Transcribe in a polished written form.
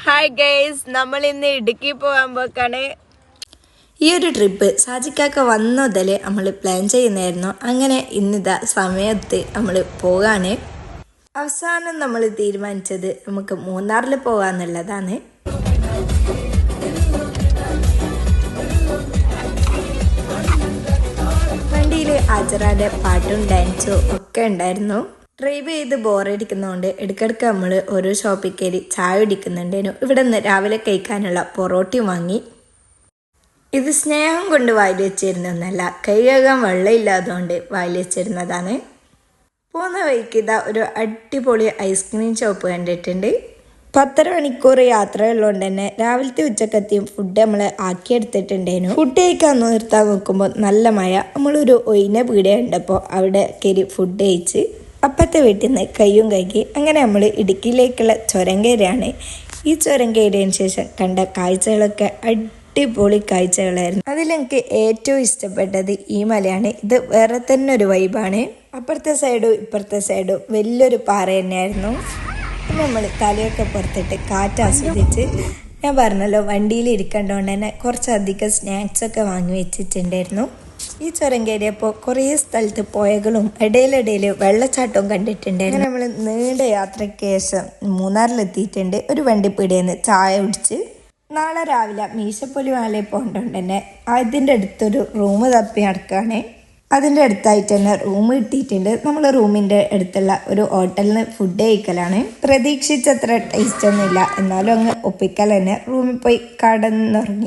Hi guys, നമ്മൾ ഇന്ന് ഇടുക്കി പോകാൻ പോക്കാണ്. ഈ ഒരു ട്രിപ്പ് സാജിക്കാക്ക വന്നതിൽ നമ്മൾ പ്ലാൻ ചെയ്യുന്നതായിരുന്നു. അങ്ങനെ ഇന്നിതാ സമയത്ത് നമ്മൾ പോകാണ്. അവസാനം നമ്മൾ തീരുമാനിച്ചത് നമുക്ക് മൂന്നാറിൽ പോകാന്നുള്ളതാണ്. വണ്ടിയിൽ ആചറാടെ പാട്ടും ഡാൻസും ഒക്കെ ഉണ്ടായിരുന്നു. ഡ്രൈവ് ചെയ്ത് ബോറടിക്കുന്നതുകൊണ്ട് ഇടയ്ക്കിടയ്ക്ക് നമ്മൾ ഓരോ ഷോപ്പിൽ കയറി ചായ കുടിക്കുന്നുണ്ടായിരുന്നു. ഇവിടെ നിന്ന് രാവിലെ കഴിക്കാനുള്ള പൊറോട്ടയും വാങ്ങി. ഇത് സ്നേഹം കൊണ്ട് വായിൽ വെച്ചിരുന്നൊന്നല്ല, കൈ കഴുകാൻ വെള്ളമില്ലാത്തതുകൊണ്ട് വായിൽ വെച്ചിരുന്നതാണ്. പോകുന്ന വഴിക്ക് ഇതാ ഒരു അടിപൊളി ഐസ്ക്രീം ഷോപ്പ് കണ്ടിട്ടുണ്ട്. 10 മണിക്കൂർ യാത്രയുള്ളതുകൊണ്ട് തന്നെ രാവിലത്തെ ഉച്ചക്കത്തെയും ഫുഡ് നമ്മൾ ആക്കിയെടുത്തിട്ടുണ്ടായിരുന്നു. ഫുഡ് കഴിക്കാൻ നിർത്താൻ നോക്കുമ്പോൾ നല്ല മഴ. നമ്മളൊരു ഒയിന പീടിക ഉണ്ടപ്പോൾ അവിടെ കയറി ഫുഡ് കഴിച്ച് അപ്പത്തെ വീട്ടിൽ നിന്ന് കയ്യും കഴുകി അങ്ങനെ നമ്മൾ ഇടുക്കിയിലേക്കുള്ള ചുരം കയറിയാണ്. ഈ ചുരം കയറിയതിന് ശേഷം കണ്ട കാഴ്ചകളൊക്കെ അടിപൊളി കാഴ്ചകളായിരുന്നു. അതിലെനിക്ക് ഏറ്റവും ഇഷ്ടപ്പെട്ടത് ഈ മലയാണ്. ഇത് വേറെ തന്നെ ഒരു വൈബാണ്. അപ്പുറത്തെ സൈഡും ഇപ്പുറത്തെ സൈഡും വലിയൊരു പാറ തന്നെയായിരുന്നു. പിന്നെ നമ്മൾ തലയൊക്കെ പുറത്തിട്ട് കാറ്റ് ആസ്വദിച്ച്, ഞാൻ പറഞ്ഞല്ലോ വണ്ടിയിൽ ഇരിക്കേണ്ടതുകൊണ്ട് തന്നെ കുറച്ചധികം സ്നാക്സൊക്കെ വാങ്ങി വെച്ചിട്ടുണ്ടായിരുന്നു. ഈ ചുരം കയറിയപ്പോൾ കുറേ സ്ഥലത്ത് പുഴകളും ഇടയിലിടയിൽ വെള്ളച്ചാട്ടവും കണ്ടിട്ടുണ്ടായിരുന്നു. നമ്മൾ നീണ്ട യാത്രയ്ക്ക് ശേഷം മൂന്നാറിലെത്തിയിട്ടുണ്ട്. ഒരു വണ്ടിപ്പീടിയെന്ന് ചായ കുടിച്ച് നാളെ രാവിലെ മീശപ്പൊലി മലയിൽ പോകേണ്ടതുകൊണ്ട് തന്നെ അതിൻ്റെ അടുത്തൊരു റൂം തപ്പി നടക്കുകയാണ്. അതിൻ്റെ അടുത്തായിട്ട് തന്നെ റൂം കിട്ടിയിട്ടുണ്ട്. നമ്മൾ റൂമിൻ്റെ അടുത്തുള്ള ഒരു ഹോട്ടലിൽ നിന്ന് ഫുഡ് കഴിക്കലാണ്. പ്രതീക്ഷിച്ചത്ര ടേസ്റ്റ് ഒന്നുമില്ല, എന്നാലും അങ്ങ് ഒപ്പിക്കൽ തന്നെ. റൂമിൽ പോയി കടന്നുറങ്ങി.